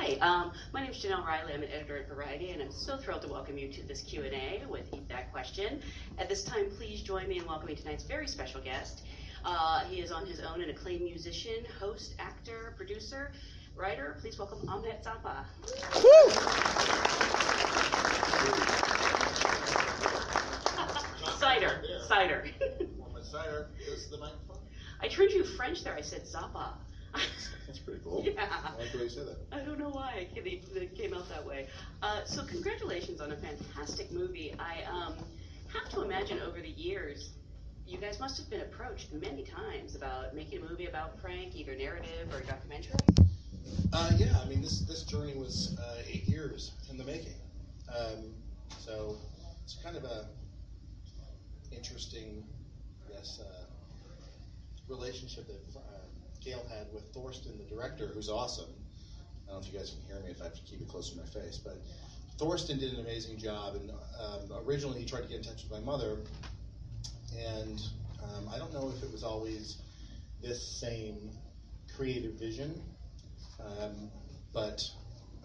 Hi, my name is Janelle Riley. I'm an editor at Variety, and I'm so thrilled to welcome you to this Q&A with Eat That Question. At this time, please join me in welcoming tonight's very special guest. He is on his own an acclaimed musician, host, actor, producer, writer. Please welcome Ahmet Zappa. Cider. Cider. Want my cider? This is the microphone? I turned you French there. I said Zappa. That's pretty cool. Yeah. I like the way you say that. I don't know why it came out that way. So congratulations on a fantastic movie. I have to imagine over the years, you guys must have been approached many times about making a movie about Frank, either narrative or documentary. Yeah, I mean, this journey was 8 years in the making. So it's kind of a interesting, I guess, relationship that Gail had with Thorsten, the director, who's awesome. I don't know if you guys can hear me if I have to keep it close to my face, but Thorsten did an amazing job, and originally he tried to get in touch with my mother, and I don't know if it was always this same creative vision, but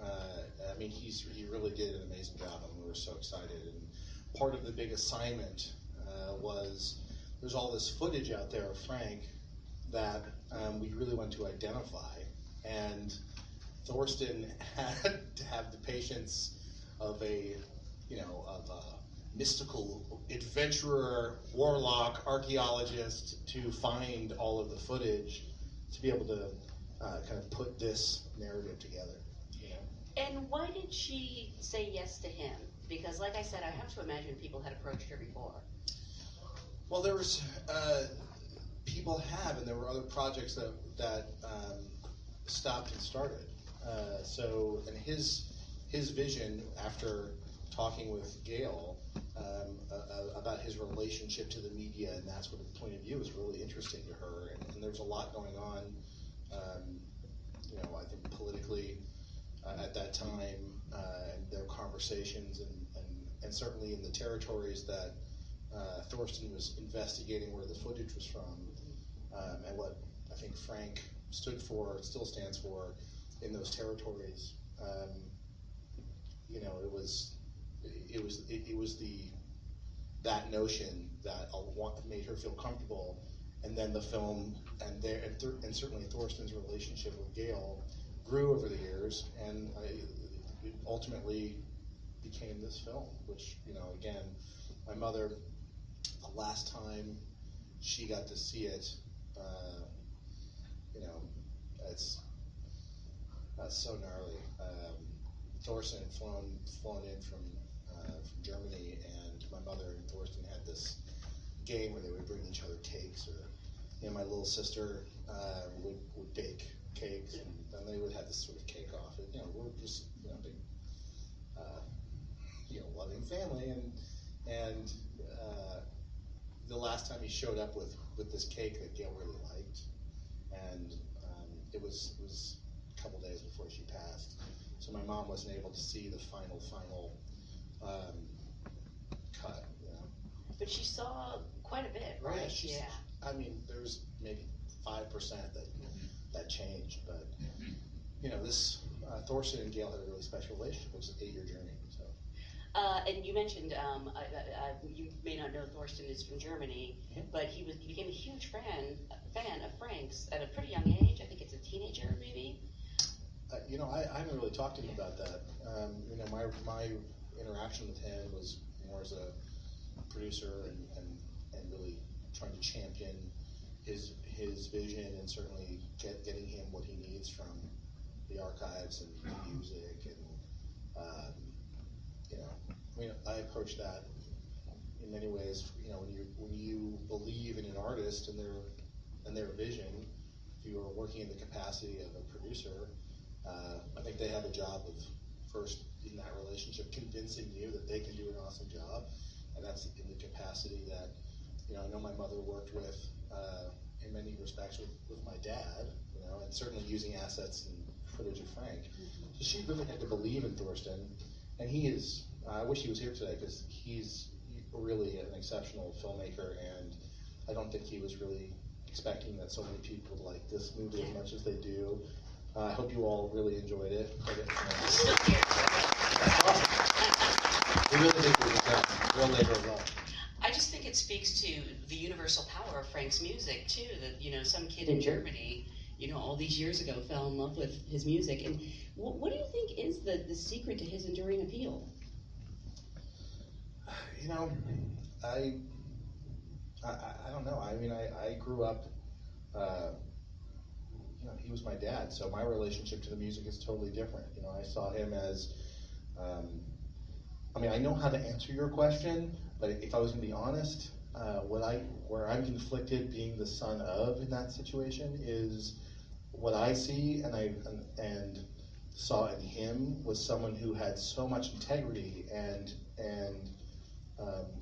I mean, he really did an amazing job, and we were so excited. And part of the big assignment was there's all this footage out there of Frank that we really want to identify, and Thorsten had to have the patience of a mystical adventurer, warlock, archaeologist to find all of the footage to be able to kind of put this narrative together. And why did she say yes to him? Because, like I said, I have to imagine people had approached her before. Well, there was people have, and there were other projects that stopped and started. And his vision after talking with Gail about his relationship to the media and that sort of point of view was really interesting to her. And there was a lot going on, I think politically at that time, and their conversations, and certainly in the territories that Thorsten was investigating where the footage was from, and what I think Frank stood for, still stands for, in those territories. It was that notion that made her feel comfortable, and then the film and certainly Thorsten's relationship with Gail grew over the years, and it ultimately became this film, which again, my mother, the last time she got to see it, that's so gnarly. Thorsten had flown in from Germany, and my mother and Thorsten had this game where they would bring each other cakes, or my little sister would bake cakes, and then they would have this sort of cake off. And, we're just big loving family, and the last time he showed up with this cake that Gail really liked, and it was a couple days before she passed, so my mom wasn't able to see the final cut. But she saw quite a bit, right? Yeah. I mean, there's maybe 5% that changed, but this Thorsten and Gail had a really special relationship. It was an 8-year journey. So. And you mentioned you may not know Thorsten is from Germany, but he became a huge fan of Frank's at a pretty young age. I think it's a teenager, maybe. I haven't really talked to him about that. My interaction with him was more as a producer and really trying to champion his vision, and certainly getting him what he needs from the archives and the music, and I approach that in many ways. When you believe in an artist and their vision, if you are working in the capacity of a producer, I think they have a job of first in that relationship convincing you that they can do an awesome job, and that's in the capacity that I know my mother worked with in many respects with my dad, and certainly using assets and footage of Frank. So she really had to believe in Thorsten, and he is. I wish he was here today because he's really an exceptional filmmaker, and I don't think he was really expecting that so many people would like this movie as much as they do. I hope you all really enjoyed it. Still here. That's awesome. We really did a real labor of love. I just think it speaks to the universal power of Frank's music too. That some kid in Germany, all these years ago, fell in love with his music. And what do you think is the secret to his enduring appeal? I don't know. I mean, I grew up. He was my dad, so my relationship to the music is totally different. I saw him as. I know how to answer your question, but if I was going to be honest, where I'm conflicted being the son of in that situation is what I see and saw in him was someone who had so much integrity and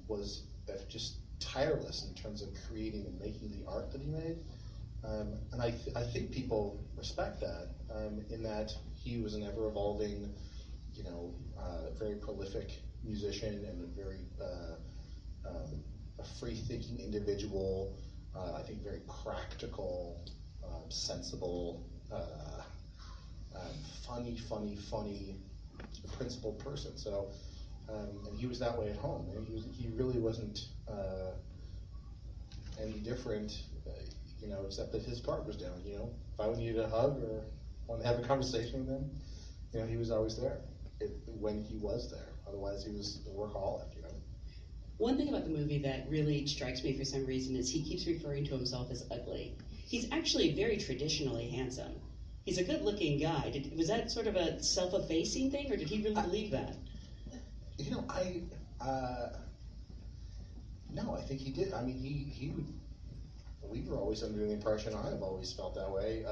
was just tireless in terms of creating and making the art that he made. And I think people respect that in that he was an ever-evolving, very prolific musician and a very a free-thinking individual. I think very practical, sensible, funny, principled person. So, and he was that way at home. And he really wasn't any different, except that his guard was down. If I needed a hug or wanted to have a conversation with him, he was always there when he was there. Otherwise, he was a workaholic. One thing about the movie that really strikes me for some reason is he keeps referring to himself as ugly. He's actually very traditionally handsome. He's a good-looking guy. Was that sort of a self-effacing thing, or did he really believe that? No, I think he did. I mean, he would. We were always under the impression. I've always felt that way.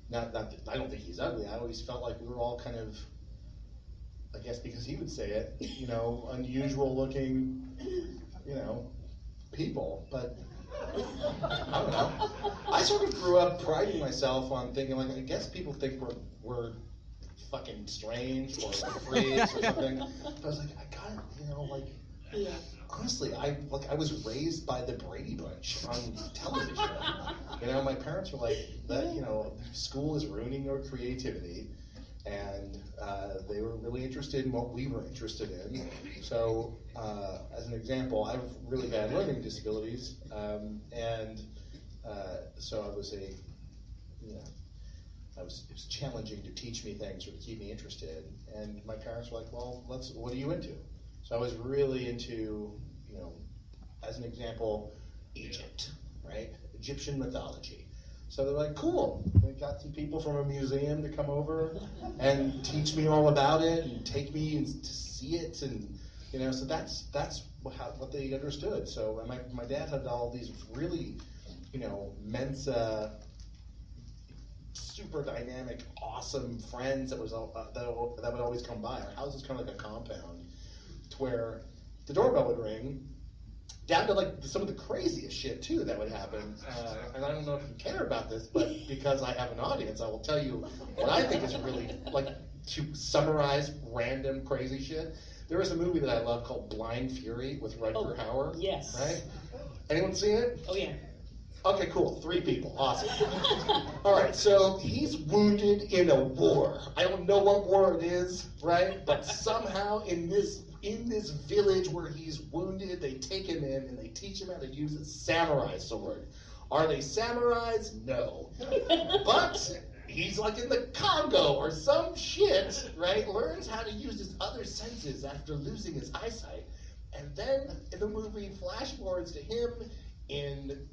Not that I don't think he's ugly. I always felt like we were all kind of. I guess because he would say it, unusual looking, people. But I don't know. I sort of grew up priding myself on thinking like, I guess people think we're fucking strange or like freaks or something. But I was like, I got it, Yeah. Honestly, I was raised by the Brady Bunch on television. My parents were like, school is ruining your creativity. And they were really interested in what we were interested in. So, as an example, I have really bad learning disabilities, and so it was challenging to teach me things or to keep me interested. And my parents were like, "Well, what are you into?" So I was really into, as an example, Egypt, right? Egyptian mythology. So they're like, cool, we got some people from a museum to come over and teach me all about it and take me to see it. And, so that's what they understood. So my dad had all these really, Mensa, super dynamic, awesome friends that would always come by. Our house is kind of like a compound to where the doorbell would ring, down to like some of the craziest shit too that would happen. And I don't know if you care about this, but because I have an audience, I will tell you what I think is really, to summarize random crazy shit. There is a movie that I love called Blind Fury with Rutger Hauer. Yes. Right? Anyone seen it? Oh, yeah. Okay, cool. 3 people. Awesome. All right, so he's wounded in a war. I don't know what war it is, right? But somehow in this village where he's wounded, they take him in and they teach him how to use a samurai sword. Are they samurais? No. But he's like in the Congo or some shit, right? Learns how to use his other senses after losing his eyesight. And then in the movie, flash forwards to him in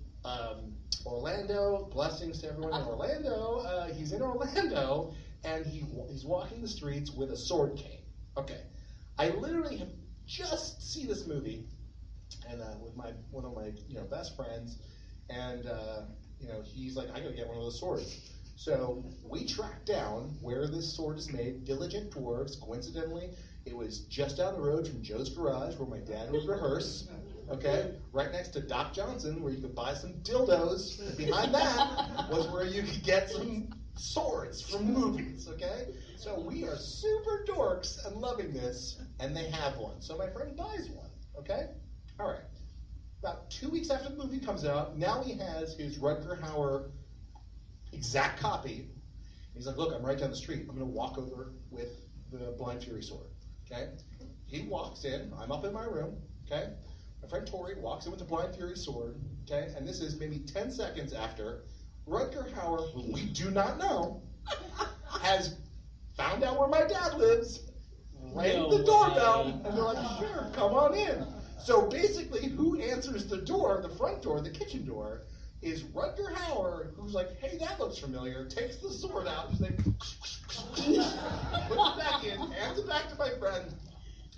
Orlando. Blessings to everyone in Orlando. He's in Orlando and he's walking the streets with a sword cane. Okay. I literally have just seen this movie, and with one of my best friends, and he's like, I gotta get one of those swords. So we tracked down where this sword is made. Diligent Dwarves. Coincidentally, it was just down the road from Joe's Garage, where my dad would rehearse. Okay, right next to Doc Johnson, where you could buy some dildos. And behind that was where you could get some swords from movies. Okay. So we are super dorks and loving this, and they have one. So my friend buys one, okay? All right. About 2 weeks after the movie comes out, now he has his Rutger Hauer exact copy, He's like, look, I'm right down the street. I'm going to walk over with the Blind Fury sword. Okay? He walks in. I'm up in my room. Okay? My friend Tori walks in with the Blind Fury sword. Okay? And this is maybe 10 seconds after Rutger Hauer, who we do not know, has found out where my dad lives, rang the doorbell, and they're like, sure, come on in. So basically, who answers the door, the front door, the kitchen door, is Rutger Hauer, who's like, hey, that looks familiar, takes the sword out, he's like, puts it back in, hands it back to my friend,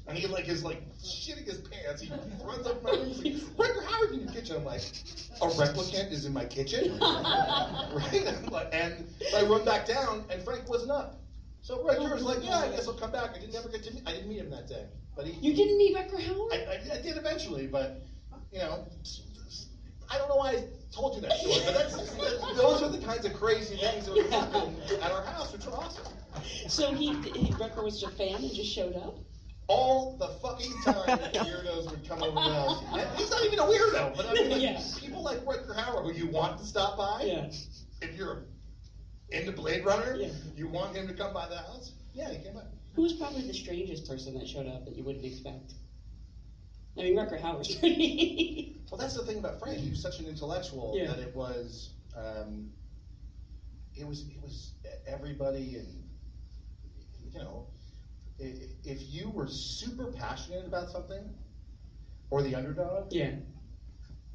and he like is like shitting his pants. He runs up my room, he's like, Rutger Hauer's in your kitchen. I'm like, a replicant is in my kitchen? Right? And I run back down, and Frank wasn't up. So Rutger was like, yeah, I guess I'll come back. I didn't meet him that day. But You didn't meet Rutger Hauer? I did eventually, but, you know, I don't know why I told you that story, but those are the kinds of crazy things that would happen at our house, which are awesome. So Rutger was your fan and just showed up? All the fucking time weirdos would come over to the house. He's not even a weirdo, but I mean, like, people like Rutger Hauer who you want to stop by, if you're into Blade Runner, you want him to come by the house, yeah, he came by. Who was probably the strangest person that showed up that you wouldn't expect? I mean, Rutger Hauer's pretty. Well, that's the thing about Frank. He was such an intellectual that it was everybody, and you know, if you were super passionate about something, or the underdog,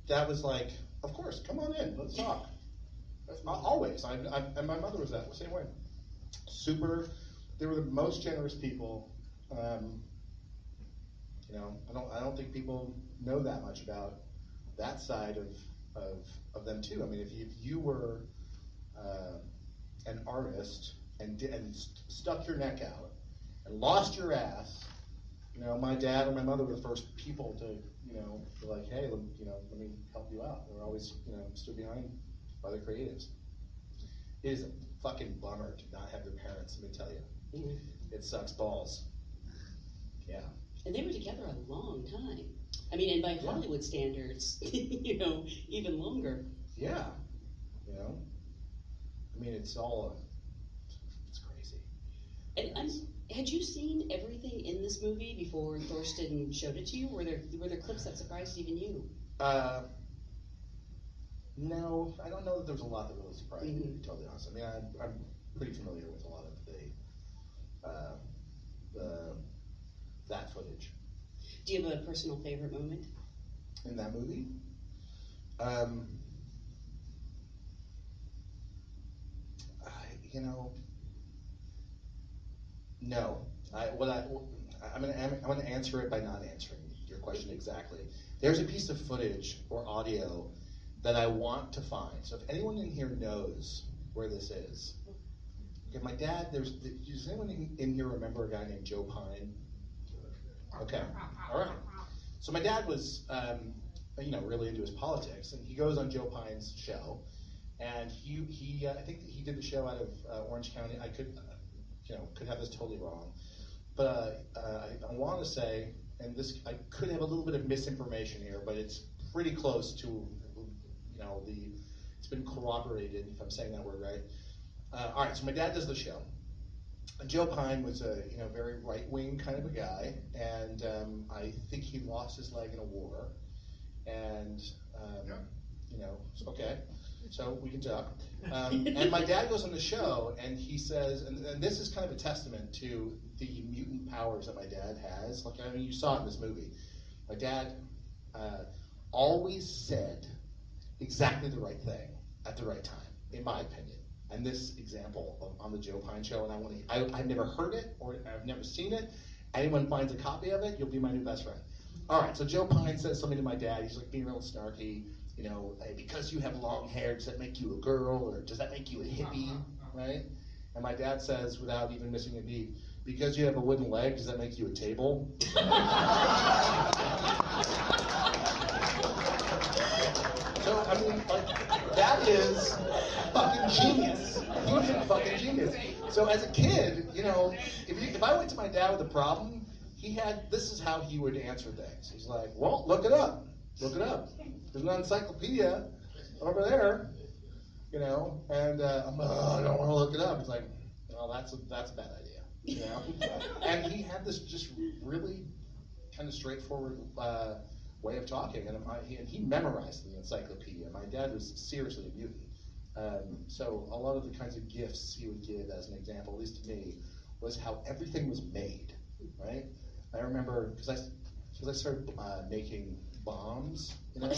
that was like, of course, come on in, let's talk. Always, and my mother was that same way. Super. They were the most generous people. You know, I don't think people know that much about that side of them too. I mean, if you were an artist and stuck your neck out and lost your ass, you know, my dad or my mother were the first people to, you know, be like, hey, you know, let me help you out. They were always, you know, stood behind other creatives. It is a fucking bummer to not have your parents, let me tell you. It sucks balls. Yeah. And they were together a long time. I mean, and by Hollywood standards, you know, even longer. Yeah. You know? I mean, it's all, it's crazy. And had you seen everything in this movie before Thorsten showed it to you? Were there clips that surprised even you? No, I don't know that there was a lot that really surprised me, to be totally honest. I mean, I'm pretty familiar with a lot of that footage. Do you have a personal favorite moment in that movie? You know, no. I'm gonna answer it by not answering your question exactly. There's a piece of footage or audio that I want to find. So if anyone in here knows where this is, okay, my dad, does anyone in here remember a guy named Joe Pine? Okay, all right. So my dad was, you know, really into his politics, and he goes on Joe Pine's show, and he I think he did the show out of Orange County. I could have this totally wrong, but I want to say, and this, I could have a little bit of misinformation here, but it's pretty close to, you know, it's been corroborated, if I'm saying that word right. All right, so my dad does the show. Joe Pine was a very right-wing kind of a guy, and I think he lost his leg in a war, and you know, okay, so we can talk. And my dad goes on the show, and he says, and this is kind of a testament to the mutant powers that my dad has. Like, I mean, you saw it in this movie. My dad always said exactly the right thing at the right time, in my opinion. And this example on the Joe Pine show, and I've never heard it, or I've never seen it. Anyone finds a copy of it, you'll be my new best friend. All right, so Joe Pine says something to my dad. He's like being real snarky, you know, hey, because you have long hair, does that make you a girl, or does that make you a hippie, right? And my dad says, without even missing a beat, because you have a wooden leg, does that make you a table? So, I mean, like, that is fucking genius. He's a fucking genius. So as a kid, you know, if I went to my dad with a problem, this is how he would answer things. He's like, well, look it up. Look it up. There's an encyclopedia over there. you know, and I'm like, oh, I don't want to look it up. It's like, well, that's a bad idea, you know. And he had this just really kind of straightforward way of talking, and he memorized the encyclopedia. My dad was seriously a mutant. So a lot of the kinds of gifts he would give, as an example, at least to me, was how everything was made, right? I remember, because I started making bombs, you know,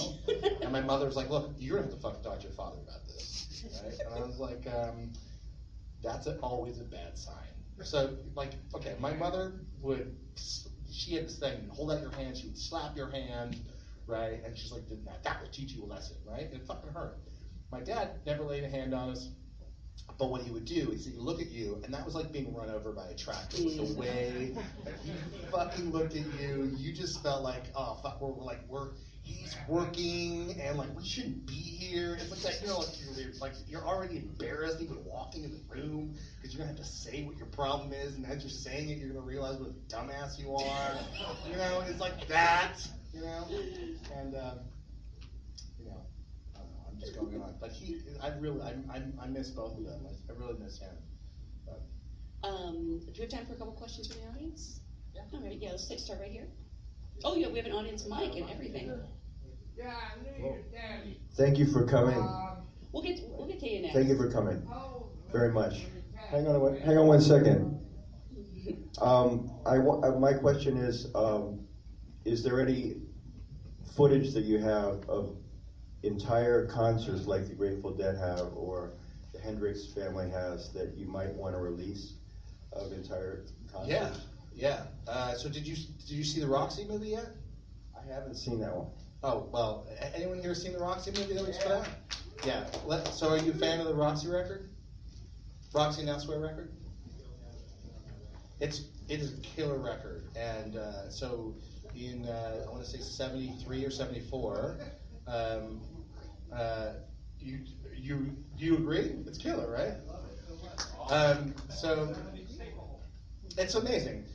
and my mother was like, look, you're gonna have to fucking talk to your father about this, right? And I was like, that's always a bad sign. So, like, okay, my mother she had this thing, hold out your hand, she would slap your hand, right? And she's like, that will teach you a lesson, right? And it fucking hurt. My dad never laid a hand on us, but what he would do is he'd look at you, and that was like being run over by a tractor. With the way that he fucking looked at you, you just felt like, oh fuck, he's working, and like we shouldn't be here. It's like that, you know, like you're already embarrassed even walking in the room because you're gonna have to say what your problem is, and as you're saying it, you're gonna realize what a dumbass you are. You know, it's like that. You know, and you know. I'm just going on, but I miss both of them. I really miss him. But. Do we have time for a couple questions from the audience? Yeah. All right. Yeah. Let's start right here. Oh yeah, we have an audience mic and everything. Yeah, I knew your daddy. Thank you for coming. We'll get to you next. Thank you for coming. Very much. Hang on one second. My question is there any footage that you have of entire concerts like the Grateful Dead have or the Hendrix family has that you might want to release of entire concerts? Yeah. So did you see the Roxy movie yet? I haven't seen that one. Oh well, anyone here seen the Roxy movie that we just put out? Yeah. So are you a fan of the Roxy record? Roxy Now Swear record? It is a killer record, and so in I want to say 73 or 74. You agree? It's killer, right? So it's amazing.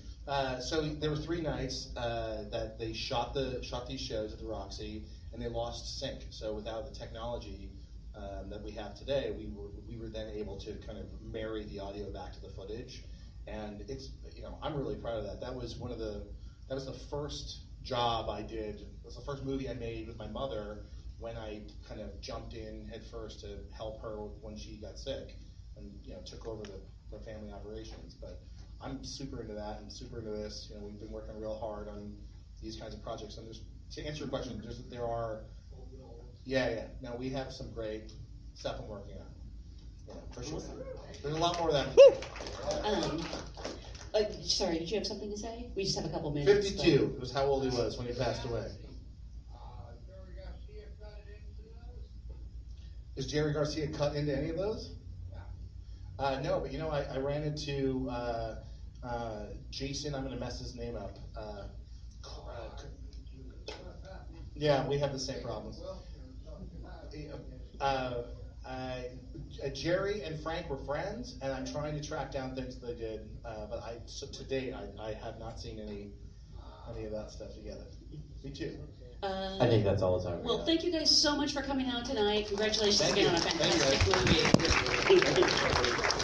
So there were 3 nights that they shot these shows at the Roxy, and they lost sync. So without the technology that we have today, we were then able to kind of marry the audio back to the footage, and it's, you know, I'm really proud of that. That was the first job I did. It was the first movie I made with my mother when I kind of jumped in head first to help her when she got sick, and, you know, took over the family operations. But I'm super into that and super into this. You know, we've been working real hard on these kinds of projects. And to answer your question, there are. No, we have some great stuff I'm working on. Yeah, for sure. There's a lot more of that. Sorry, did you have something to say? We just have a couple minutes. 52 was how old he was when he passed away. Is Jerry Garcia cut into any of those? No, but you know, I ran into Jason. I'm going to mess his name up. Yeah, we have the same problems. Jerry and Frank were friends, and I'm trying to track down things they did. But to date, I have not seen any of that stuff together. Me too. I think that's all the time. Well, thank you guys so much for coming out tonight. Congratulations again on a fantastic movie.